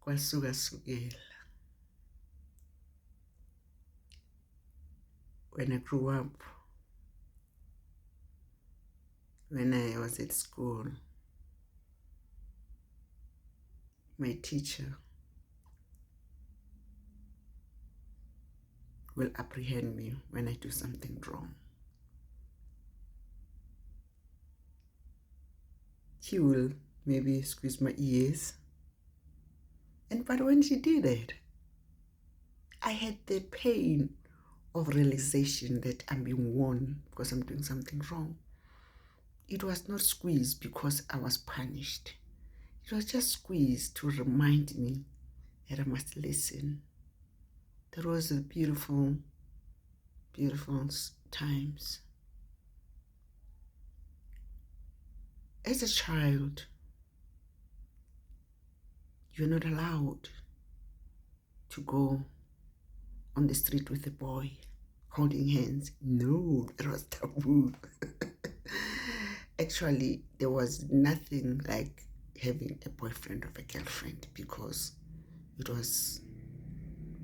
KwaSukasukela. When I grew up, when I was at school, my teacher will apprehend me when I do something wrong. She will maybe squeeze my ears. But when she did it, I had the pain of realization that I'm being warned because I'm doing something wrong. It was not squeezed because I was punished. It was just squeezed to remind me that I must listen. That was a beautiful, beautiful times. As a child, you're not allowed to go on the street with a boy holding hands. No, it was taboo. Actually, there was nothing like having a boyfriend or a girlfriend because it was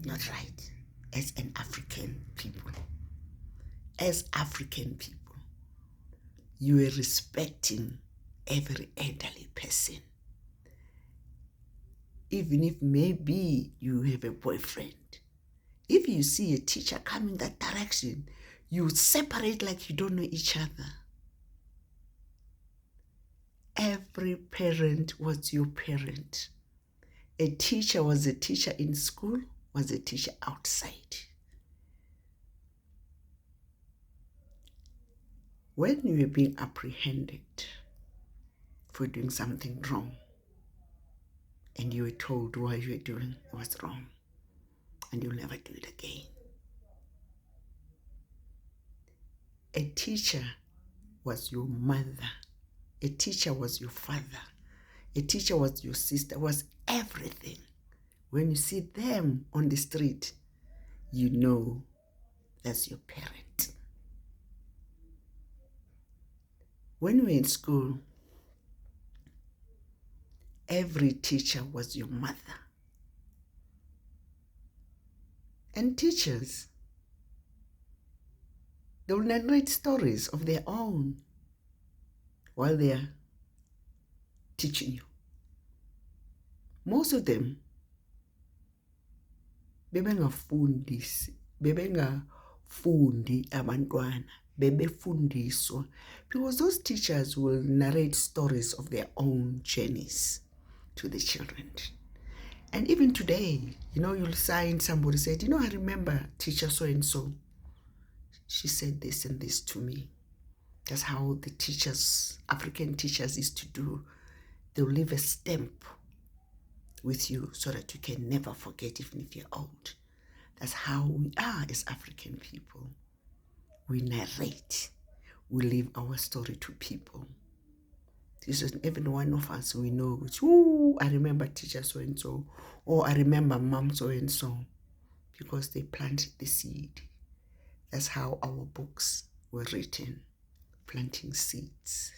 not right as an African people. As African people, you were respecting every elderly person. Even if maybe you have a boyfriend, if you see a teacher coming that direction, you separate like you don't know each other. Every parent was your parent. A teacher was a teacher in school, was a teacher outside. When you were being apprehended for doing something wrong, and you were told what you were doing was wrong, and you'll never do it again. A teacher was your mother. A teacher was your father. A teacher was your sister, was everything. When you see them on the street, you know that's your parent. When we were in school, every teacher was your mother. And teachers, they will narrate stories of their own while they are teaching you. Most of them, bebengafundi abantwana, bebefundiswa, because those teachers will narrate stories of their own journeys to the children. And even today, you'll sign somebody said, I remember teacher so-and-so. She said this and this to me. That's how the teachers, African teachers, used to do. They'll leave a stamp with you so that you can never forget, even if you're old. That's how we are as African people. We narrate. We leave our story to people. This is even one of us, we know, which, I remember teacher so-and-so, or I remember mom so-and-so, because they planted the seed. That's how our books were written, planting seeds.